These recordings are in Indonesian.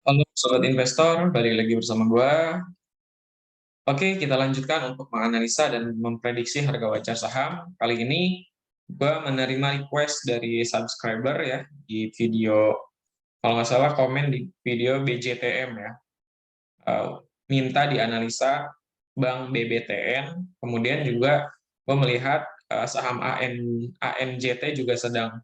Halo Sobat Investor, balik lagi bersama gua. Oke, kita lanjutkan untuk menganalisa dan memprediksi harga wajar saham. Kali ini gua menerima request dari subscriber ya di video, kalau nggak salah komen di video BJTM ya. Eh, Minta dianalisa Bank BBTN, kemudian juga gua melihat saham ANJT juga sedang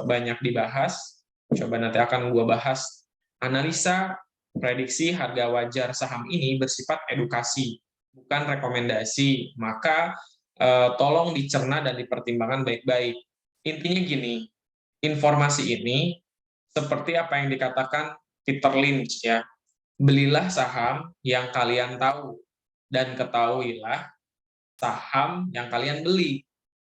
banyak dibahas. Coba nanti akan gua bahas analisa prediksi harga wajar saham ini bersifat edukasi, bukan rekomendasi. Maka tolong dicerna dan dipertimbangkan baik-baik. Intinya gini, informasi ini seperti apa yang dikatakan Peter Lynch ya. Belilah saham yang kalian tahu dan ketahuilah saham yang kalian beli.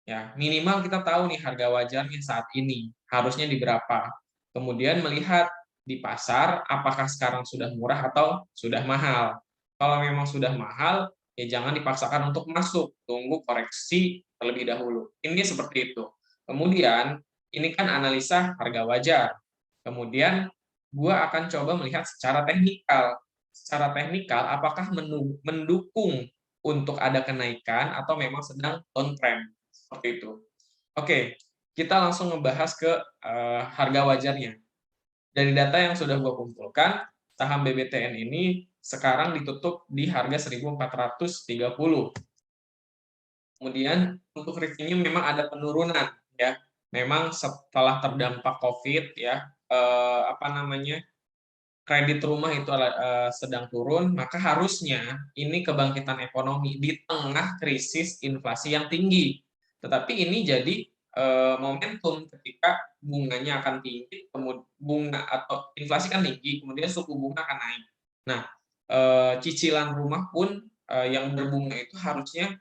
Ya, minimal kita tahu nih harga wajarnya saat ini, harusnya di berapa. Kemudian melihat di pasar apakah sekarang sudah murah atau sudah mahal. Kalau memang sudah mahal, ya jangan dipaksakan untuk masuk, tunggu koreksi terlebih dahulu. Ini seperti itu. Kemudian, ini kan analisa harga wajar. Kemudian, gua akan coba melihat secara teknikal. Secara teknikal, apakah mendukung untuk ada kenaikan atau memang sedang downtrend seperti itu. Oke, kita langsung ngebahas ke harga wajarnya. Dari data yang sudah gue kumpulkan, saham BBTN ini sekarang ditutup di harga 1.430. Kemudian untuk revenue memang ada penurunan ya. Memang setelah terdampak COVID ya, kredit rumah itu sedang turun, maka harusnya ini kebangkitan ekonomi di tengah krisis inflasi yang tinggi. Tetapi ini jadi momentum ketika bunganya akan tinggi, kemudian bunga atau inflasi kan tinggi, kemudian suku bunga akan naik. Nah, cicilan rumah pun yang berbunga itu harusnya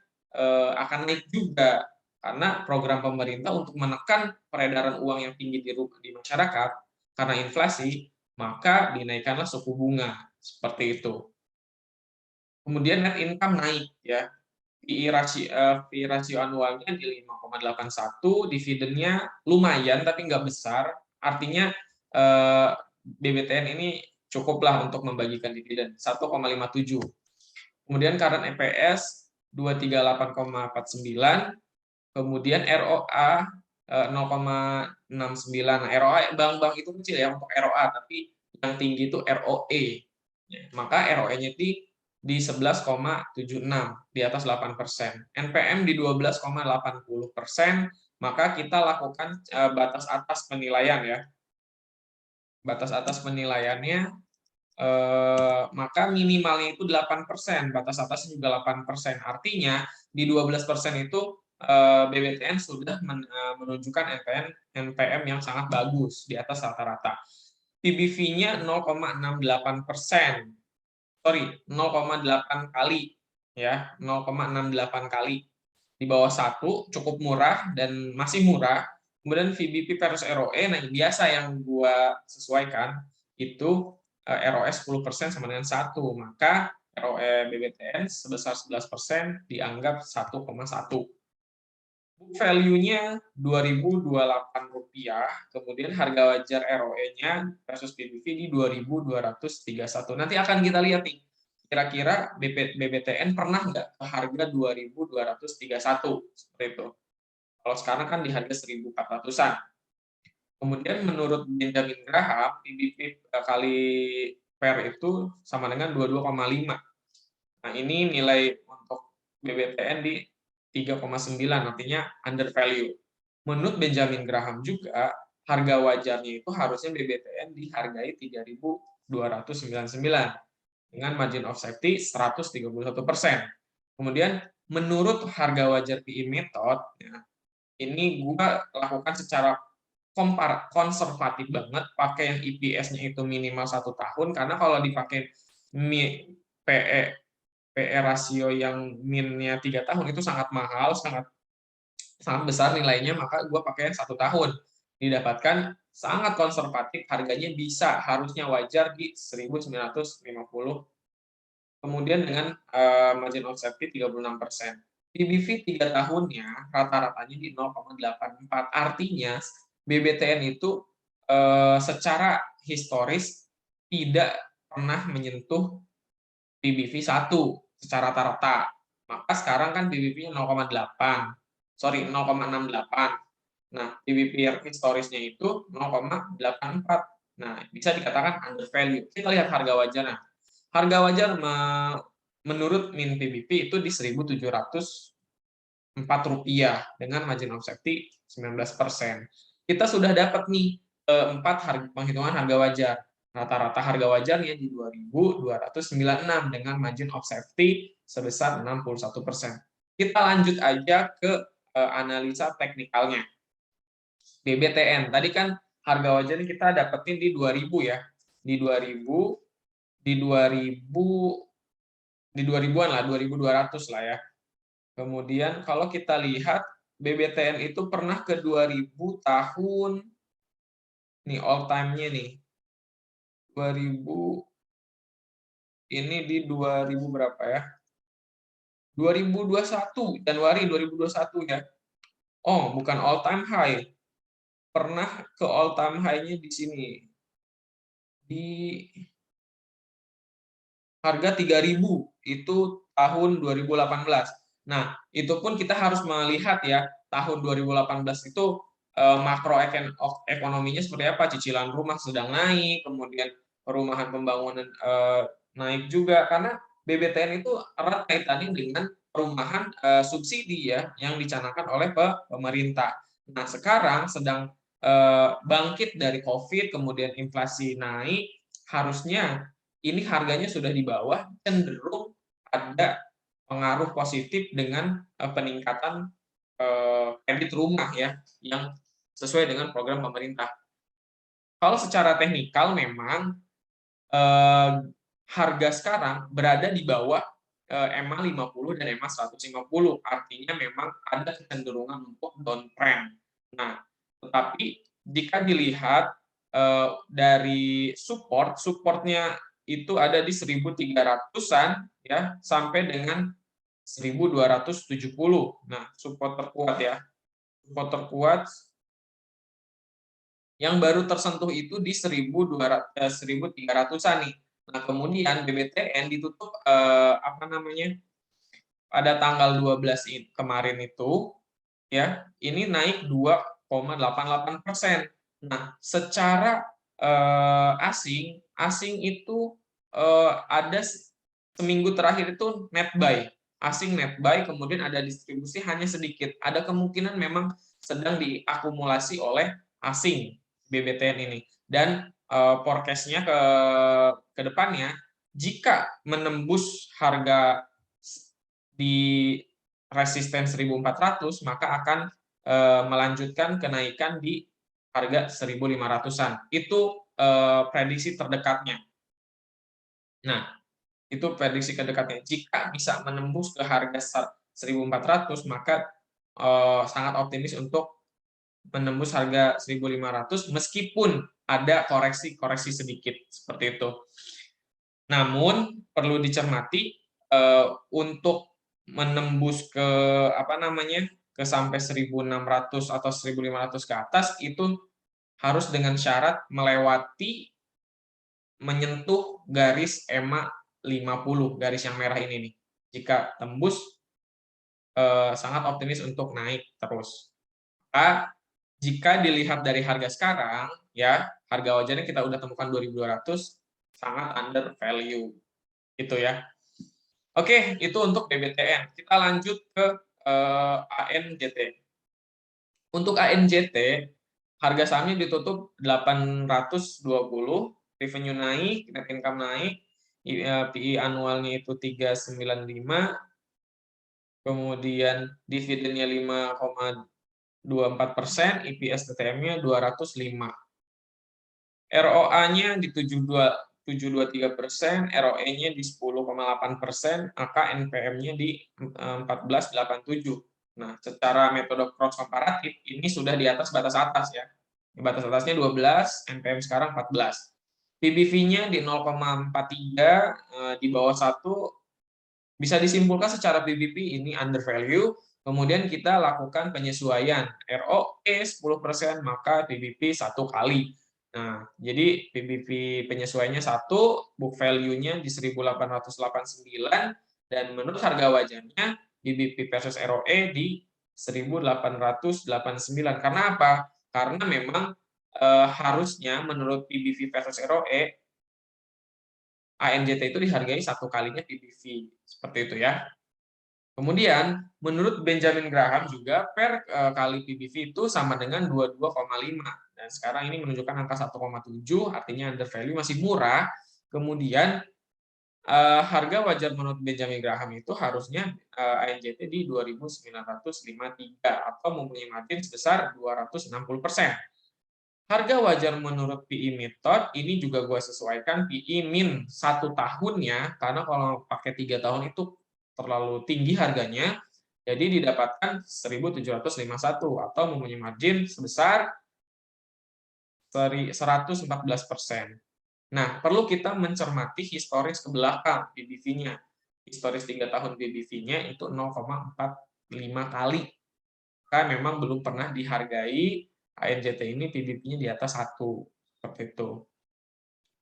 akan naik juga karena program pemerintah untuk menekan peredaran uang yang tinggi di masyarakat karena inflasi, maka dinaikkanlah suku bunga, seperti itu. Kemudian net income naik ya, PI rasio anualnya di 5,81, dividennya lumayan tapi nggak besar, artinya BBTN ini cukuplah untuk membagikan dividen, 1,57. Kemudian current EPS 238,49, kemudian ROA 0,69. Nah, ROA bank-bank itu kecil ya untuk ROA, tapi yang tinggi itu ROE. Maka ROE-nya di 11,76, di atas 8%. NPM di 12,80%, maka kita lakukan batas atas penilaian ya. Batas atas penilaiannya maka minimalnya itu 8%, batas atasnya juga 8%. Artinya di 12% itu BBTN sudah menunjukkan NPM yang sangat bagus di atas rata-rata. PBV-nya 0,68%. Sorry, 0,8 kali ya, 0,68 kali. Di bawah 1 cukup murah dan masih murah. Kemudian VBP versus ROE, nah biasa yang gua sesuaikan itu ROE 10% sama dengan 1, maka ROE BBTN sebesar 11% dianggap 1,1. Book value-nya Rp2.028, kemudian harga wajar ROE-nya versus PBV di 2.231. Nanti akan kita lihat nih, kira-kira BBTN pernah nggak ke harga 2.231, seperti itu. Kalau sekarang kan di harga 1.400-an. Kemudian menurut Benjamin Graham, PBV kali PER itu sama dengan 22,5. Nah, ini nilai untuk BBTN di 3,9, artinya under value. Menurut Benjamin Graham juga, harga wajarnya itu harusnya BBTN dihargai 3.299 dengan margin of safety 131%. Kemudian menurut harga wajar PI method, ya, ini gua lakukan secara konservatif banget, pakai yang EPS-nya itu minimal 1 tahun, karena kalau dipakai PE PE rasio yang min-nya 3 tahun itu sangat mahal, sangat besar nilainya, maka gue pakai 1 tahun. Didapatkan sangat konservatif, harganya bisa harusnya wajar di 1.950. Kemudian dengan margin of safety 36%. PBV 3 tahunnya rata-ratanya di 0,84. Artinya BBTN itu secara historis tidak pernah menyentuh PBV 1 secara rata-rata. Maka sekarang kan PBV-nya 0,8, sorry 0,68. Nah, PBV historisnya itu 0,84. Nah, bisa dikatakan under value. Kita lihat harga wajarnya. Harga wajar menurut min PBV itu di Rp1.704 dengan margin of safety 19%. Kita sudah dapat nih 4 penghitungan harga wajar. Rata-rata harga wajarnya di 2.296 dengan margin of safety sebesar 61%. Kita lanjut aja ke analisa teknikalnya. BBTN. Tadi kan harga wajarnya kita dapetin di 2000 ya. Di 2000, di 2000-an lah, 2200 lah ya. Kemudian kalau kita lihat BBTN itu pernah ke 2000 tahun nih, all time-nya nih. 2000 ini di 2000 berapa ya? 2021, Januari 2021 ya. Oh, bukan all time high. Pernah ke all time high-nya di sini. Di harga 3.000 itu tahun 2018. Nah, itu pun kita harus melihat ya, tahun 2018 itu makroekonominya seperti apa, cicilan rumah sedang naik, kemudian perumahan pembangunan naik juga, karena BBTN itu erat kaitannya dengan perumahan subsidi ya yang dicanangkan oleh pemerintah. Nah, sekarang sedang bangkit dari COVID, kemudian inflasi naik, harusnya ini harganya sudah di bawah, cenderung ada pengaruh positif dengan peningkatan kredit rumah ya yang sesuai dengan program pemerintah. Kalau secara teknikal memang harga sekarang berada di bawah EMA 50 dan EMA 150, artinya memang ada kecenderungan untuk downtrend. Nah, tetapi jika dilihat dari supportnya itu ada di 1.300-an ya sampai dengan 1.270. Nah, support terkuat ya. Support terkuat yang baru tersentuh itu di 1.300-an nih. Nah, kemudian BBTN ditutup pada tanggal 12 kemarin itu ya, ini naik 2,88%. Nah, secara asing itu ada seminggu terakhir itu net buy, asing net buy, kemudian ada distribusi hanya sedikit. Ada kemungkinan memang sedang diakumulasi oleh asing BBTN ini. Dan forecast-nya ke depannya, jika menembus harga di resisten 1.400, maka akan melanjutkan kenaikan di harga 1.500-an. Itu prediksi terdekatnya. Nah, itu prediksi terdekatnya. Jika bisa menembus ke harga 1.400, maka sangat optimis untuk menembus harga 1.500 meskipun ada koreksi sedikit seperti itu. Namun perlu dicermati untuk menembus ke ke sampai 1.600 atau 1.500 ke atas itu harus dengan syarat menyentuh garis EMA 50, garis yang merah ini nih. Jika tembus sangat optimis untuk naik terus. Jika dilihat dari harga sekarang ya, harga wajarnya kita udah temukan 2.200, sangat under value. Itu ya. Oke, itu untuk BBTN. Kita lanjut ke ANJT. Untuk ANJT, harga sahamnya ditutup 820, revenue naik, net income naik, PI anualnya itu 395, kemudian dividennya 5,24%, EPS TTM-nya 205. ROA-nya di 7,23%, ROE-nya di 10,8%, angka NPM-nya di 14,87. Nah, secara metode cross komparatif ini sudah di atas batas atas ya. Batas atasnya 12, NPM sekarang 14. PBV-nya di 0,43, di bawah 1. Bisa disimpulkan secara PBV ini under value. Kemudian kita lakukan penyesuaian ROE 10%, maka PBV 1 kali. Nah, jadi PBV penyesuaiannya 1, book value-nya di 1889, dan menurut harga wajarnya BBP versus ROE di 1889. Karena apa? Karena memang harusnya menurut PBV versus ROE ANJT itu dihargai 1 kalinya PBV. Seperti itu ya. Kemudian, menurut Benjamin Graham juga per kali PBV itu sama dengan 22,5. Dan sekarang ini menunjukkan angka 1,7, artinya under value masih murah. Kemudian, harga wajar menurut Benjamin Graham itu harusnya ANJT di 2.953 atau mempunyai margin sebesar 260%. Harga wajar menurut PE method ini juga gue sesuaikan PE min 1 tahunnya, karena kalau pakai 3 tahun itu terlalu tinggi harganya, jadi didapatkan 1.751 atau mempunyai margin sebesar 114%. Nah, perlu kita mencermati historis ke belakang PBV-nya. Historis 3 tahun PBV-nya itu 0,45 kali. Kan memang belum pernah dihargai ANJT ini PBV-nya di atas 1. Seperti itu.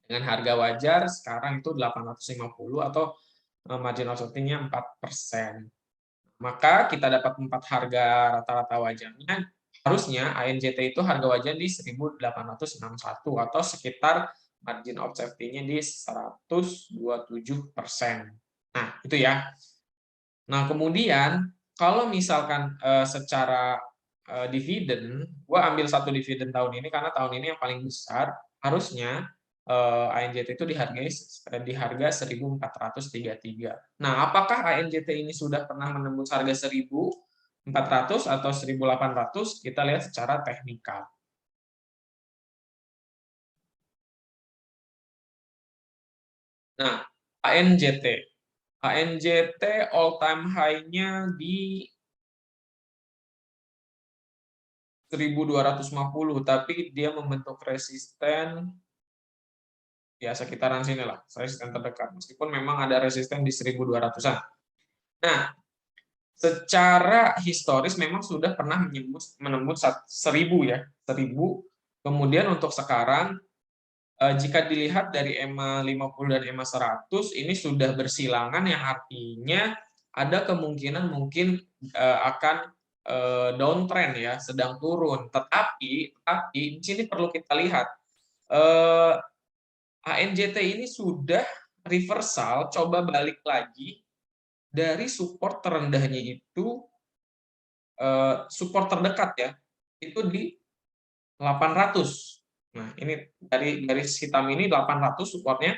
Dengan harga wajar sekarang itu 850 atau margin of safety-nya 4%. Maka kita dapat 4 harga rata-rata wajarnya, harusnya ANJT itu harga wajar di 1.861 atau sekitar margin of safety-nya di 127%. Nah, itu ya. Nah, kemudian kalau misalkan secara dividen, gua ambil 1 dividen tahun ini karena tahun ini yang paling besar, harusnya ANJT itu dihargai di harga 1.433. Nah, apakah ANJT ini sudah pernah menembus harga 1.400 atau 1.800? Kita lihat secara teknikal. Nah, ANJT. ANJT all time high-nya di 1.250, tapi dia membentuk resisten ya sekitaran sini lah, resisten terdekat. Meskipun memang ada resisten di 1.200-an. Nah, secara historis memang sudah pernah menembus 1.000 ya, 1.000. Kemudian untuk sekarang, jika dilihat dari EMA 50 dan EMA 100, ini sudah bersilangan, yang artinya ada kemungkinan mungkin akan downtrend ya, sedang turun. Tetapi di sini perlu kita lihat, ANJT ini sudah reversal, coba balik lagi dari support terendahnya itu, support terdekat ya, itu di 800. Nah, ini dari garis hitam ini 800 supportnya,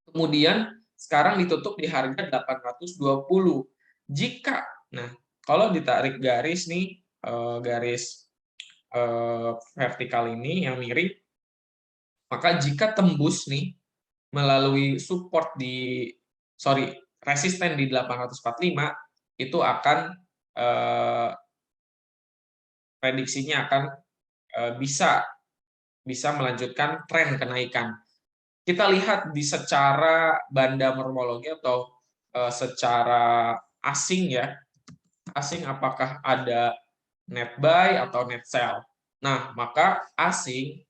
kemudian sekarang ditutup di harga 820. Nah, kalau ditarik garis nih, garis vertikal ini yang miring, maka jika tembus nih melalui support resisten di 845, itu akan prediksinya akan bisa melanjutkan tren kenaikan. Kita lihat di secara banda morfologi atau secara asing ya, asing apakah ada net buy atau net sell. Nah, maka asing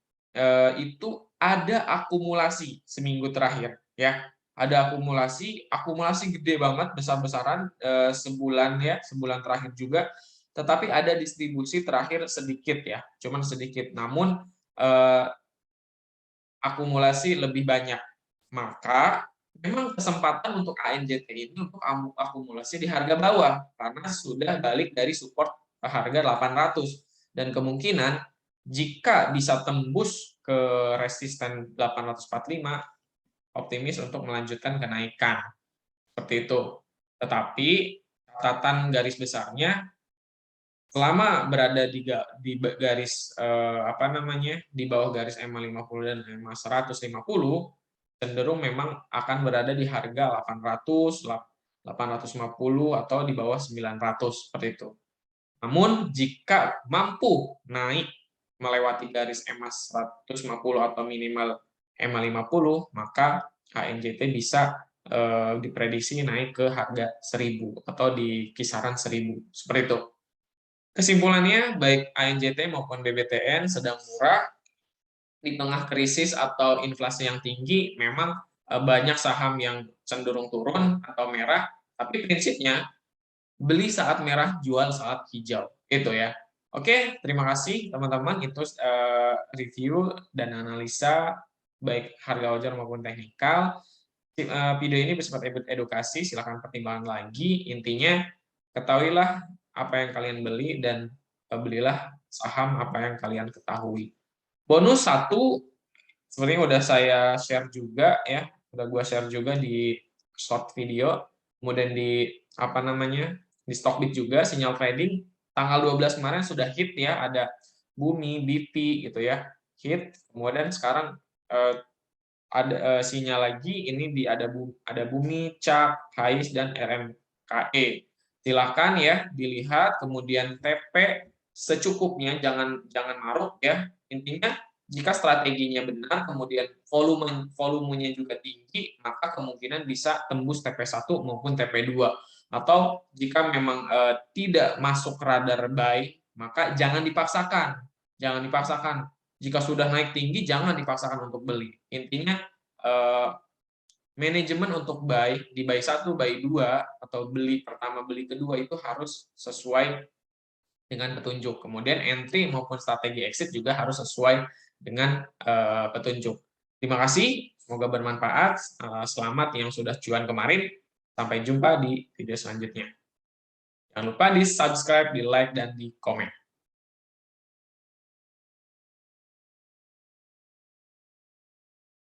itu ada akumulasi seminggu terakhir ya. Ada akumulasi gede banget, besar-besaran sebulan ya, sebulan terakhir juga. Tetapi ada distribusi terakhir sedikit ya, cuman sedikit. Namun akumulasi lebih banyak. Maka memang kesempatan untuk ANJT ini untuk akumulasi di harga bawah karena sudah balik dari support ke harga 800, dan kemungkinan jika bisa tembus ke resisten 845, optimis untuk melanjutkan kenaikan seperti itu. Tetapi catatan garis besarnya, selama berada di garis di bawah garis EMA 50 dan EMA 150, cenderung memang akan berada di harga 800, 850 atau di bawah 900 seperti itu. Namun jika mampu naik melewati garis EMA 150 atau minimal EMA 50, maka ANJT bisa diprediksi naik ke harga 1.000 atau di kisaran 1.000 seperti itu. Kesimpulannya, baik ANJT maupun BBTN sedang murah di tengah krisis atau inflasi yang tinggi, memang banyak saham yang cenderung turun atau merah, tapi prinsipnya beli saat merah, jual saat hijau, itu ya. Oke, terima kasih teman-teman, itu review dan analisa baik harga wajar maupun teknikal. Video ini bersifat edukasi, silakan pertimbangkan lagi. Intinya, ketahuilah apa yang kalian beli dan belilah saham apa yang kalian ketahui. Bonus satu, sepertinya udah saya share juga ya, udah gua share juga di short video, kemudian di apa namanya, di Stockbit juga, sinyal trading tanggal 12 kemarin sudah hit ya, ada Bumi, BP gitu ya, hit, kemudian sekarang ada sinyal lagi ini ada Bumi, CAP, HAIS dan RMKE. Silakan ya dilihat, kemudian TP secukupnya, jangan maruk ya. Intinya jika strateginya benar, kemudian volumenya juga tinggi, maka kemungkinan bisa tembus TP1 maupun TP2. Atau jika memang tidak masuk radar buy, maka jangan dipaksakan. Jangan dipaksakan. Jika sudah naik tinggi, jangan dipaksakan untuk beli. Intinya, manajemen untuk buy, di buy 1, buy 2, atau beli pertama, beli kedua, itu harus sesuai dengan petunjuk. Kemudian entry maupun strategi exit juga harus sesuai dengan petunjuk. Terima kasih, semoga bermanfaat. Selamat yang sudah cuan kemarin. Sampai jumpa di video selanjutnya. Jangan lupa di subscribe, di like, dan di komen.